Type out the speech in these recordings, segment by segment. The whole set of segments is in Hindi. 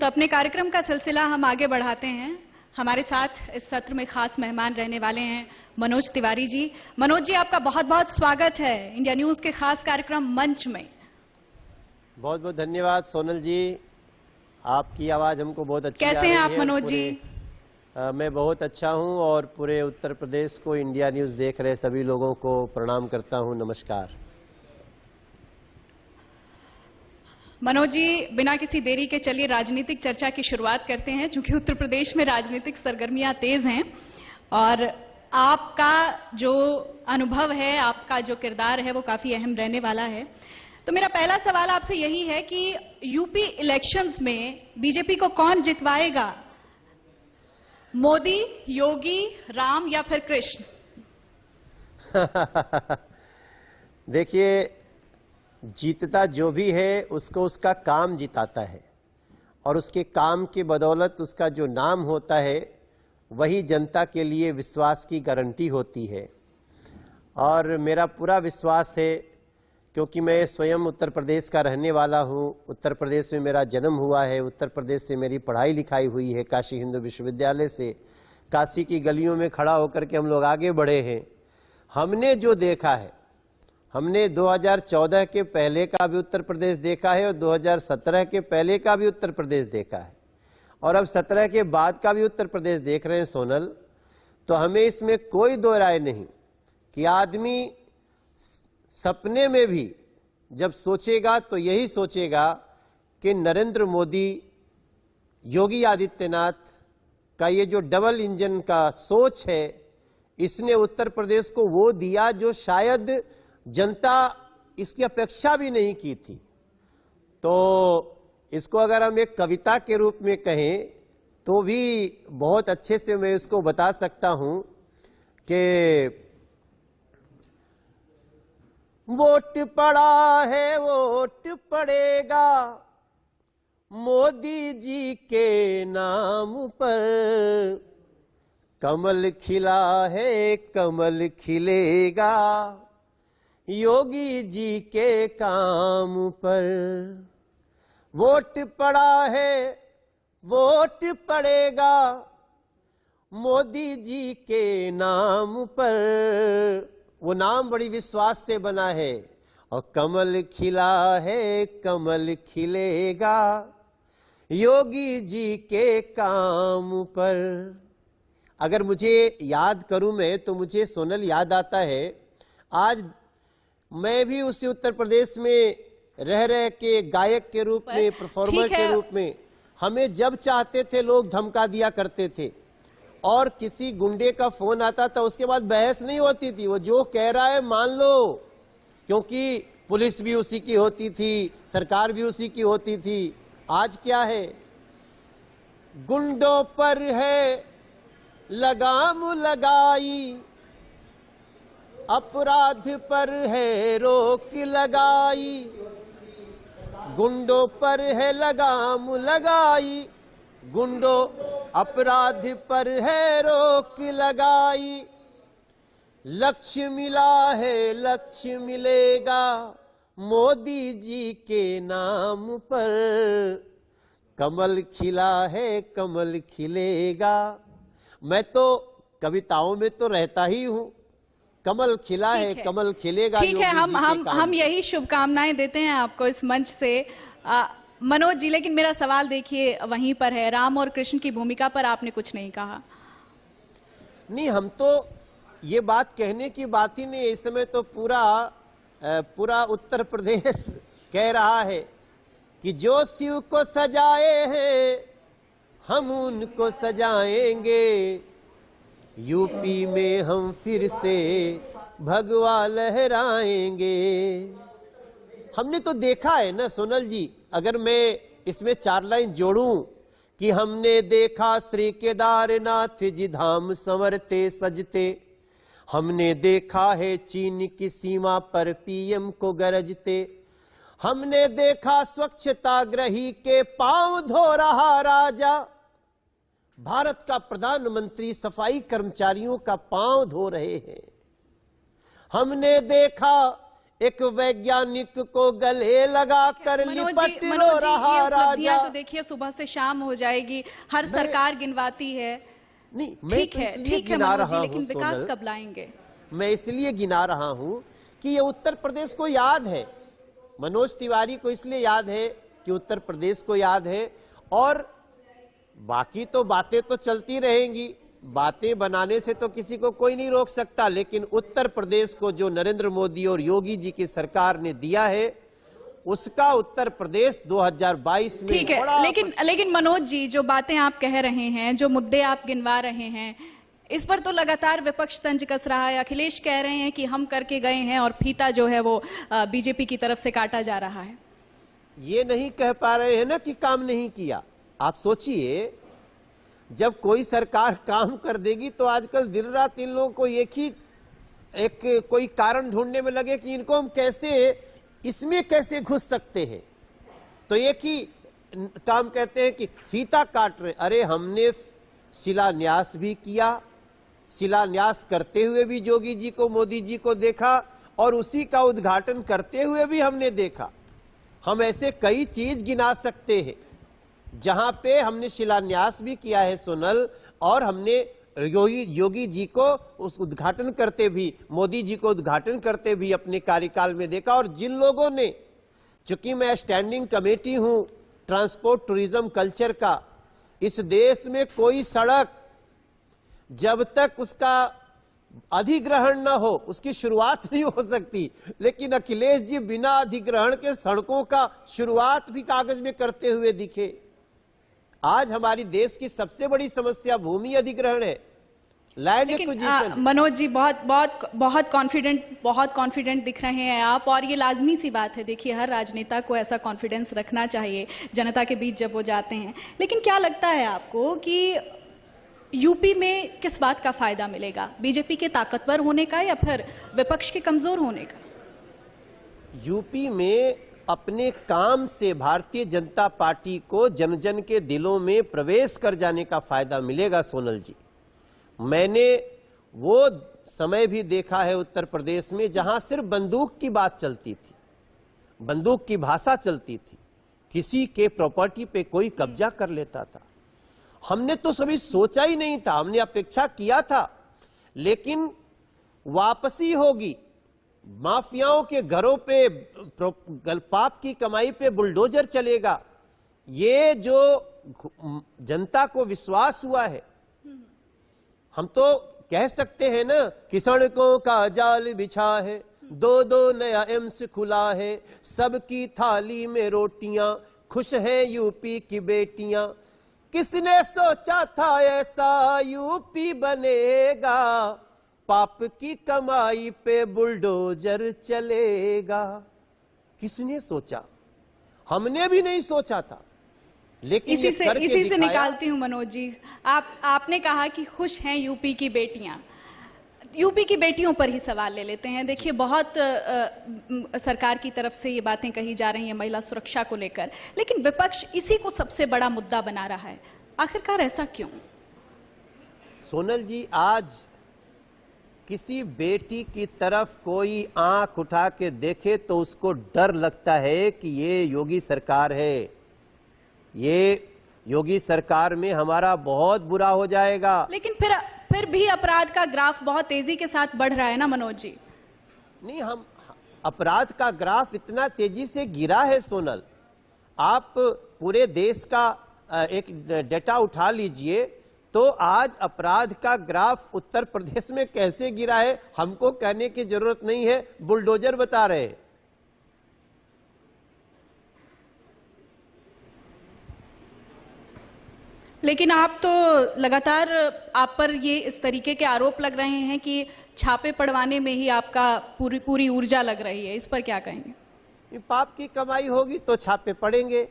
तो अपने कार्यक्रम का सिलसिला हम आगे बढ़ाते हैं। हमारे साथ इस सत्र में खास मेहमान रहने वाले हैं मनोज तिवारी जी। मनोज जी, आपका बहुत बहुत स्वागत है इंडिया न्यूज के खास कार्यक्रम मंच में। बहुत बहुत धन्यवाद सोनल जी, आपकी आवाज हमको बहुत अच्छी आ रही है। कैसे हैं आप मनोज जी? मैं बहुत अच्छा हूं और पूरे उत्तर प्रदेश को इंडिया न्यूज देख रहे सभी लोगों को प्रणाम करता हूं। नमस्कार मनोज जी, बिना किसी देरी के चलिए राजनीतिक चर्चा की शुरुआत करते हैं, क्योंकि उत्तर प्रदेश में राजनीतिक सरगर्मियां तेज हैं और आपका जो अनुभव है, आपका जो किरदार है, वो काफी अहम रहने वाला है। तो मेरा पहला सवाल आपसे यही है कि यूपी इलेक्शंस में बीजेपी को कौन जितवाएगा? मोदी, योगी, राम या फिर कृष्ण? देखिए, जीतता जो भी है उसको उसका काम जिताता है और उसके काम की बदौलत उसका जो नाम होता है वही जनता के लिए विश्वास की गारंटी होती है। और मेरा पूरा विश्वास है, क्योंकि मैं स्वयं उत्तर प्रदेश का रहने वाला हूँ, उत्तर प्रदेश में मेरा जन्म हुआ है, उत्तर प्रदेश से मेरी पढ़ाई लिखाई हुई है, काशी हिंदू विश्वविद्यालय से। काशी की गलियों में खड़ा होकर के हम लोग आगे बढ़े हैं। हमने जो देखा है, हमने 2014 के पहले का भी उत्तर प्रदेश देखा है और 2017 के पहले का भी उत्तर प्रदेश देखा है और अब 17 के बाद का भी उत्तर प्रदेश देख रहे हैं सोनल। तो हमें इसमें कोई दो राय नहीं कि आदमी सपने में भी जब सोचेगा तो यही सोचेगा कि नरेंद्र मोदी, योगी आदित्यनाथ का ये जो डबल इंजन का सोच है, इसने उत्तर प्रदेश को वो दिया जो शायद जनता इसकी अपेक्षा भी नहीं की थी। तो इसको अगर हम एक कविता के रूप में कहें तो भी बहुत अच्छे से मैं इसको बता सकता हूं कि वोट पड़ा है वोट पड़ेगा मोदी जी के नाम पर, कमल खिला है कमल खिलेगा योगी जी के काम पर। वोट पड़ा है वोट पड़ेगा मोदी जी के नाम पर, वो नाम बड़ी विश्वास से बना है, और कमल खिला है कमल खिलेगा योगी जी के काम पर। अगर मुझे याद करूं मैं तो मुझे सोनल याद आता है, आज मैं भी उसी उत्तर प्रदेश में रह के गायक के रूप में, परफॉर्मर के रूप में, हमें जब चाहते थे लोग धमका दिया करते थे और किसी गुंडे का फोन आता था उसके बाद बहस नहीं होती थी, वो जो कह रहा है मान लो, क्योंकि पुलिस भी उसी की होती थी, सरकार भी उसी की होती थी। आज क्या है, गुंडों पर है लगाम लगाई, अपराध पर है रोक लगाई, गुंडों पर है लगाम लगाई, गुंडों अपराध पर है रोक लगाई, लक्ष्य मिला है लक्ष्य मिलेगा मोदी जी के नाम पर, कमल खिला है कमल खिलेगा। मैं तो कविताओं में तो रहता ही हूं, कमल खिला है कमल खिलेगा। ठीक है, हम यही शुभकामनाएं देते हैं आपको इस मंच से। मनोज जी, लेकिन मेरा सवाल देखिए वहीं पर है, राम और कृष्ण की भूमिका पर आपने कुछ नहीं कहा। नहीं, हम तो ये बात कहने की बात ही नहीं, इस समय तो पूरा उत्तर प्रदेश कह रहा है कि जो शिव को सजाए हैं हम उनको सजाएंगे, यूपी में हम फिर से भगवा लहराएंगे। हमने तो देखा है ना सोनल जी, अगर मैं इसमें 4 लाइन जोड़ूं कि हमने देखा श्री केदारनाथ जी धाम संवरते सजते, हमने देखा है चीन की सीमा पर पीएम को गरजते, हमने देखा स्वच्छताग्रही के पांव धो रहा राजा, भारत का प्रधानमंत्री सफाई कर्मचारियों का पांव धो रहे हैं, हमने देखा एक वैज्ञानिक को गले लगा कर लिपट रो रहा ये उपलब्धियां राजा। तो देखिए सुबह से शाम हो जाएगी, हर सरकार गिनवाती है। नहीं, मैं ठीक तो है, इसलिए ठीक है गिना मनोज रहा जी, हूं, लेकिन विकास सोनल, कब लाएंगे? मैं इसलिए गिना रहा हूं कि ये उत्तर प्रदेश को याद है, मनोज तिवारी को इसलिए याद है कि उत्तर प्रदेश को याद है। और बाकी तो बातें तो चलती रहेंगी, बातें बनाने से तो किसी को कोई नहीं रोक सकता, लेकिन उत्तर प्रदेश को जो नरेंद्र मोदी और योगी जी की सरकार ने दिया है, उसका उत्तर प्रदेश 2022 में ठीक है, लेकिन मनोज जी, जो बातें आप कह रहे हैं, जो मुद्दे आप गिनवा रहे हैं, इस पर तो लगातार विपक्ष तंज कस रहा है। अखिलेश कह रहे हैं कि हम करके गए हैं और फीता जो है वो बीजेपी की तरफ से काटा जा रहा है। ये नहीं कह पा रहे हैं ना कि काम नहीं किया। आप सोचिए, जब कोई सरकार काम कर देगी तो आजकल दिन रात इन लोगों को एक कोई कारण ढूंढने में लगे कि इनको हम इसमें कैसे घुस सकते हैं। तो एक ही काम कहते हैं कि फीता काट रहे। अरे हमने शिलान्यास भी किया, शिलान्यास करते हुए भी योगी जी को, मोदी जी को देखा, और उसी का उद्घाटन करते हुए भी हमने देखा। हम ऐसे कई चीज गिना सकते हैं जहां पे हमने शिलान्यास भी किया है सोनल, और हमने योगी जी को उस उद्घाटन करते भी, मोदी जी को उद्घाटन करते भी अपने कार्यकाल में देखा। और जिन लोगों ने, चूंकि मैं स्टैंडिंग कमेटी हूं ट्रांसपोर्ट टूरिज्म कल्चर का, इस देश में कोई सड़क जब तक उसका अधिग्रहण न हो उसकी शुरुआत नहीं हो सकती। लेकिन अखिलेश जी बिना अधिग्रहण के सड़कों का शुरुआत भी कागज में करते हुए दिखे। आज हमारी देश की सबसे बड़ी समस्या भूमि अधिग्रहण है, लैंड एक्विजिशन। मनोज जी, बहुत कॉन्फिडेंट दिख रहे हैं आप, और ये लाजमी सी बात है। देखिए, हर राजनेता को ऐसा कॉन्फिडेंस रखना चाहिए जनता के बीच जब वो जाते हैं। लेकिन क्या लगता है आपको कि यूपी में किस बात का फायदा मिलेगा? बीजेपी के ताकतवर होने का या फिर विपक्ष के कमजोर होने का? यूपी में अपने काम से भारतीय जनता पार्टी को जन जन के दिलों में प्रवेश कर जाने का फायदा मिलेगा सोनल जी। मैंने वो समय भी देखा है उत्तर प्रदेश में जहां सिर्फ बंदूक की बात चलती थी, बंदूक की भाषा चलती थी, किसी के प्रॉपर्टी पे कोई कब्जा कर लेता था। हमने तो कभी सोचा ही नहीं था, हमने अपेक्षा किया था, लेकिन वापसी होगी, माफियाओं के घरों पे पाप की कमाई पे बुलडोजर चलेगा, ये जो जनता को विश्वास हुआ है। हम तो कह सकते हैं ना कि सड़कों का जाल बिछा है, दो दो नया एम्स खुला है, सबकी थाली में रोटियां, खुश हैं यूपी की बेटियां। किसने सोचा था ऐसा यूपी बनेगा, पाप की कमाई पे बुलडोजर चलेगा। किसने सोचा? हमने भी नहीं सोचा था, लेकिन इसी से निकालती हूं मनोज जी, आपने कहा कि खुश हैं यूपी की बेटियां। यूपी की बेटियों पर ही सवाल ले लेते हैं। देखिए, बहुत सरकार की तरफ से ये बातें कही जा रही हैं महिला सुरक्षा को लेकर, लेकिन विपक्ष इसी को सबसे बड़ा मुद्दा बना रहा है। आखिरकार ऐसा क्यों? सोनल जी, आज किसी बेटी की तरफ कोई आंख उठा के देखे तो उसको डर लगता है कि ये योगी सरकार है, ये योगी सरकार में हमारा बहुत बुरा हो जाएगा। लेकिन फिर भी अपराध का ग्राफ बहुत तेजी के साथ बढ़ रहा है ना मनोज जी? नहीं, हम अपराध का ग्राफ इतना तेजी से गिरा है सोनल, आप पूरे देश का एक डेटा उठा लीजिए तो आज अपराध का ग्राफ उत्तर प्रदेश में कैसे गिरा है हमको कहने की जरूरत नहीं है, बुलडोजर बता रहे हैं। लेकिन आप तो लगातार, आप पर ये इस तरीके के आरोप लग रहे हैं कि छापे पड़वाने में ही आपका पूरी ऊर्जा लग रही है, इस पर क्या कहेंगे? पाप की कमाई होगी तो छापे पड़ेंगे।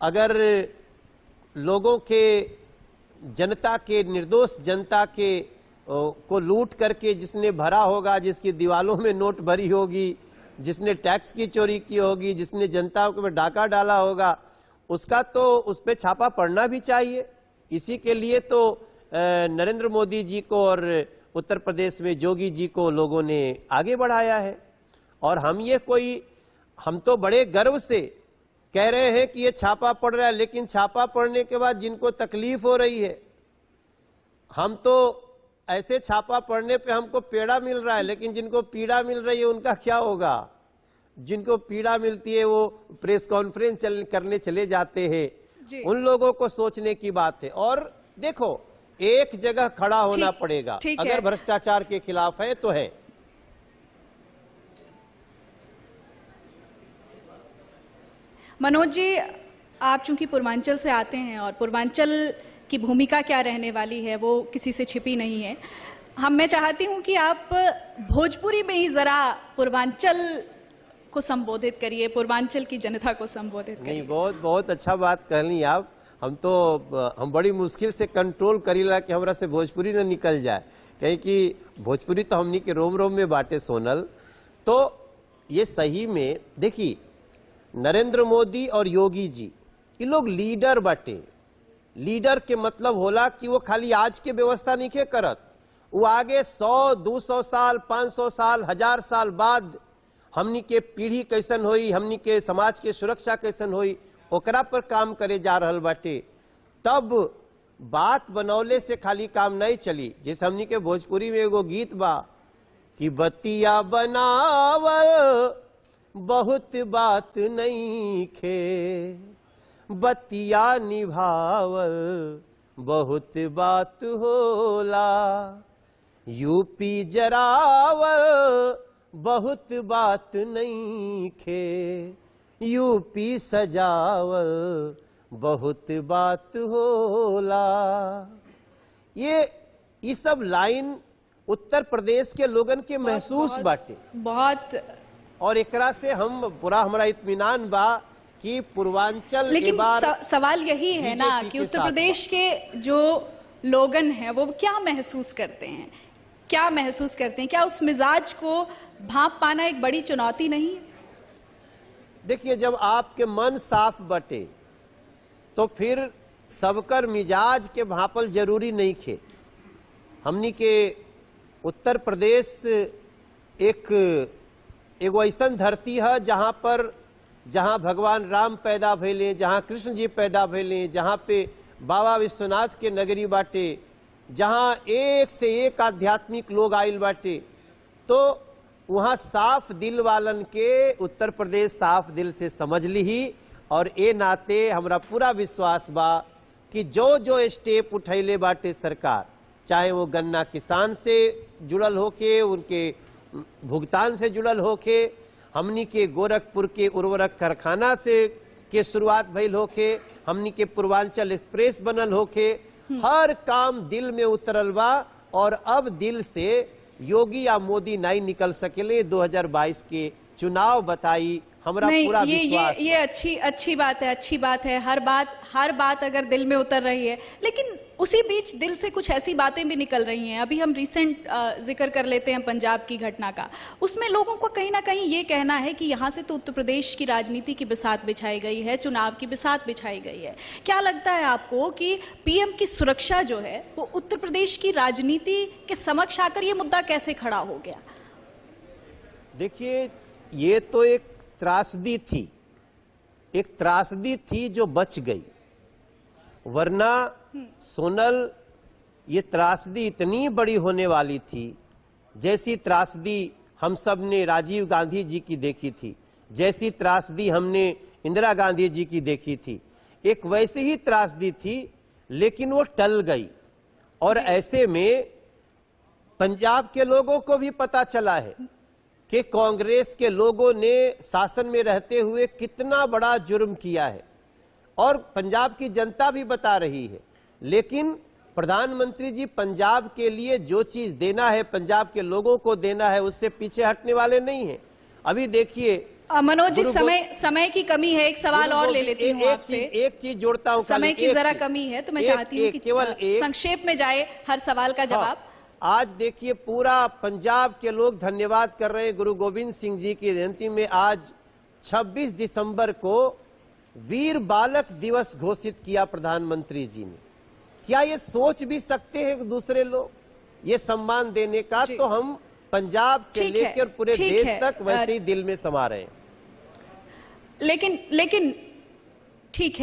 अगर लोगों के, जनता के, निर्दोष जनता के को लूट करके जिसने भरा होगा, जिसकी दीवालों में नोट भरी होगी, जिसने टैक्स की चोरी की होगी, जिसने जनता को डाका डाला होगा, उसका तो उस पर छापा पड़ना भी चाहिए। इसी के लिए तो नरेंद्र मोदी जी को और उत्तर प्रदेश में योगी जी को लोगों ने आगे बढ़ाया है। और हम तो बड़े गर्व से कह रहे हैं कि ये छापा पड़ रहा है, लेकिन छापा पड़ने के बाद जिनको तकलीफ हो रही है, हम तो ऐसे छापा पड़ने पे हमको पेड़ा मिल रहा है, लेकिन जिनको पीड़ा मिल रही है उनका क्या होगा? जिनको पीड़ा मिलती है वो प्रेस कॉन्फ्रेंस करने चले जाते हैं। उन लोगों को सोचने की बात है। और देखो, एक जगह खड़ा होना पड़ेगा, अगर भ्रष्टाचार के खिलाफ है तो है। मनोज जी, आप चूंकि पूर्वांचल से आते हैं और पूर्वांचल की भूमिका क्या रहने वाली है वो किसी से छिपी नहीं है। मैं चाहती हूं कि आप भोजपुरी में ही जरा पूर्वांचल को संबोधित करिए, पूर्वांचल की जनता को संबोधित करिए। नहीं, बहुत अच्छा बात कहली आप। हम बड़ी मुश्किल से कंट्रोल करीला कि हमरा से भोजपुरी न निकल जाए, कहीं कि भोजपुरी तो हमनी के रोम रोम में बाटे सोनल। तो ये सही में देखिए, नरेंद्र मोदी और योगी जी ये लोग लीडर बाटे। लीडर के मतलब होला कि वो खाली आज के व्यवस्था नहीं के करत, वो आगे 100, 200 साल, 500 साल, 1000 साल बाद हमनी के पीढ़ी कैसन होई, हमनी के समाज के सुरक्षा कैसन होई, ओकरा पर काम करे जा रहल बाटे। तब बात बनौले से खाली काम नहीं चली। जैसे हमनी के भोजपुरी में एगो गीत बा कि बतिया बनावल बहुत बात नहीं खे, बतिया निभावल बहुत बात होला, यूपी जरावल बहुत बात नहीं खे, यूपी सजावल बहुत बात होला। ये सब लाइन उत्तर प्रदेश के लोगन के महसूस बाटे बहुत। और एकरा से हम पूरा हमारा इत्मीनान बा कि पूर्वांचल, लेकिन सवाल यही है ना कि उत्तर प्रदेश के जो लोगन हैं वो क्या महसूस करते हैं, क्या महसूस करते हैं? क्या उस मिजाज को भांप पाना एक बड़ी चुनौती नहीं है? देखिए, जब आपके मन साफ बटे तो फिर सबकर मिजाज के भापल जरूरी नहीं खे। हमनी के उत्तर प्रदेश एगो ऐसन धरती है जहाँ भगवान राम पैदा भैले, जहाँ कृष्ण जी पैदा भैले, जहाँ पे बाबा विश्वनाथ के नगरी बाटे, जहाँ एक से एक आध्यात्मिक लोग आइल बाटे। तो वहाँ साफ दिल वालन के उत्तर प्रदेश साफ दिल से समझ ली। और ए नाते हमरा पूरा विश्वास बा कि जो स्टेप उठैले बाटे सरकार, चाहे वो गन्ना किसान से जुड़ल होके, उनके भुगतान से जुड़ल होके, हमनी के गोरखपुर के उर्वरक कारखाना से के शुरुआत भइल होके, हमनी के पूर्वांचल एक्सप्रेस बनल होके, हर काम दिल में उतरल बा। और अब दिल से योगी या मोदी नहीं निकल सकेले। 2022 के चुनाव बताई हमरा पूरा विश्वास। ये अच्छी बात है, अच्छी बात है। हर बात अगर दिल में उतर रही है, लेकिन उसी बीच दिल से कुछ ऐसी बातें भी निकल रही हैं। अभी हम रिसेंट जिक्र कर लेते हैं पंजाब की घटना का। उसमें लोगों को कहीं ना कहीं ये कहना है कि यहाँ से तो उत्तर प्रदेश की राजनीति की बिसात बिछाई गई है, चुनाव की बिसात बिछाई गई है। क्या लगता है आपको कि पीएम की सुरक्षा जो है वो उत्तर प्रदेश की राजनीति के समक्ष आकर ये मुद्दा कैसे खड़ा हो गया? देखिए, ये तो एक त्रासदी थी जो बच गई, वरना सोनल ये त्रासदी इतनी बड़ी होने वाली थी। जैसी त्रासदी हम सब ने राजीव गांधी जी की देखी थी, जैसी त्रासदी हमने इंदिरा गांधी जी की देखी थी, एक वैसी ही त्रासदी थी, लेकिन वो टल गई। और ऐसे में पंजाब के लोगों को भी पता चला है कि कांग्रेस के लोगों ने शासन में रहते हुए कितना बड़ा जुर्म किया है, और पंजाब की जनता भी बता रही है। लेकिन प्रधानमंत्री जी पंजाब के लिए जो चीज देना है, पंजाब के लोगों को देना है, उससे पीछे हटने वाले नहीं हैं। अभी देखिए मनोज जी, समय की कमी है। एक सवाल और ले लेती हूँ आपसे। एक चीज जोड़ता हूँ, समय की जरा कमी है, तो मैं चाहती हूँ कि केवल संक्षेप में जाए हर सवाल का जवाब। आज देखिए, पूरा पंजाब के लोग धन्यवाद कर रहे हैं गुरु गोविंद सिंह जी की जयंती में। आज 26 दिसंबर को वीर बालक दिवस घोषित किया प्रधानमंत्री जी ने। क्या ये सोच भी सकते हैं दूसरे लोग ये सम्मान देने का? तो हम पंजाब से ठीक है, लेकर पूरे ठीक देश है। तक वैसे ही दिल में समा रहे हैं। लेकिन ठीक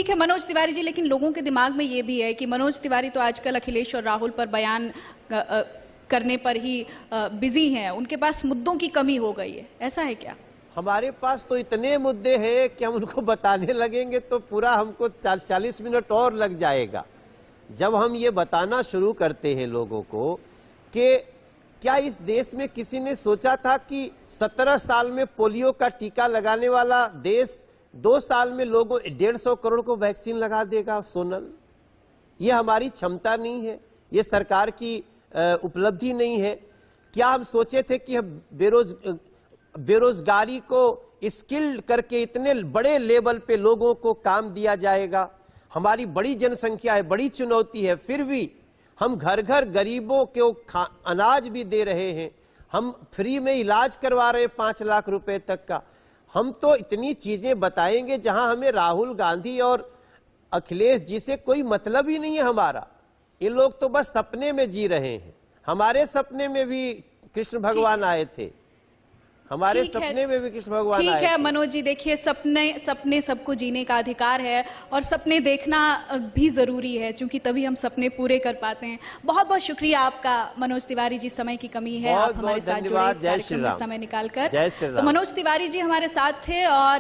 है मनोज तिवारी जी, लेकिन लोगों के दिमाग में ये भी है कि मनोज तिवारी तो आजकल अखिलेश और राहुल पर बयान करने पर ही बिजी हैं, उनके पास मुद्दों की कमी हो गई है, ऐसा है क्या? हमारे पास तो इतने मुद्दे हैं कि हम उनको बताने लगेंगे तो पूरा हमको 40 मिनट और लग जाएगा। जब हम ये बताना शुरू करते हैं लोगों को कि क्या इस देश में किसी ने सोचा था कि 17 साल में पोलियो का टीका लगाने वाला देश 2 साल में लोगों 150 करोड़ को वैक्सीन लगा देगा? सोनल, ये हमारी क्षमता नहीं है, ये सरकार की उपलब्धि नहीं है। क्या हम सोचे थे कि हम बेरोजगारी को स्किल्ड करके इतने बड़े लेवल पे लोगों को काम दिया जाएगा? हमारी बड़ी जनसंख्या है, बड़ी चुनौती है, फिर भी हम घर घर गरीबों को अनाज भी दे रहे हैं, हम फ्री में इलाज करवा रहे हैं 5 लाख रुपए तक का। हम तो इतनी चीजें बताएंगे जहां हमें राहुल गांधी और अखिलेश जी से कोई मतलब ही नहीं है हमारा। ये लोग तो बस सपने में जी रहे हैं। हमारे सपने में भी कृष्ण भगवान आए थे, हमारे सपने में भी कृष्ण भगवान आए थे। ठीक है मनोज जी, देखिए सपने सबको जीने का अधिकार है और सपने देखना भी जरूरी है, क्योंकि तभी हम सपने पूरे कर पाते हैं। बहुत बहुत शुक्रिया आपका मनोज तिवारी जी, समय की कमी है, आप हमारे साथ जुड़े इस कार्यक्रम में समय निकालकर। जय श्री राम। तो मनोज तिवारी जी हमारे साथ थे और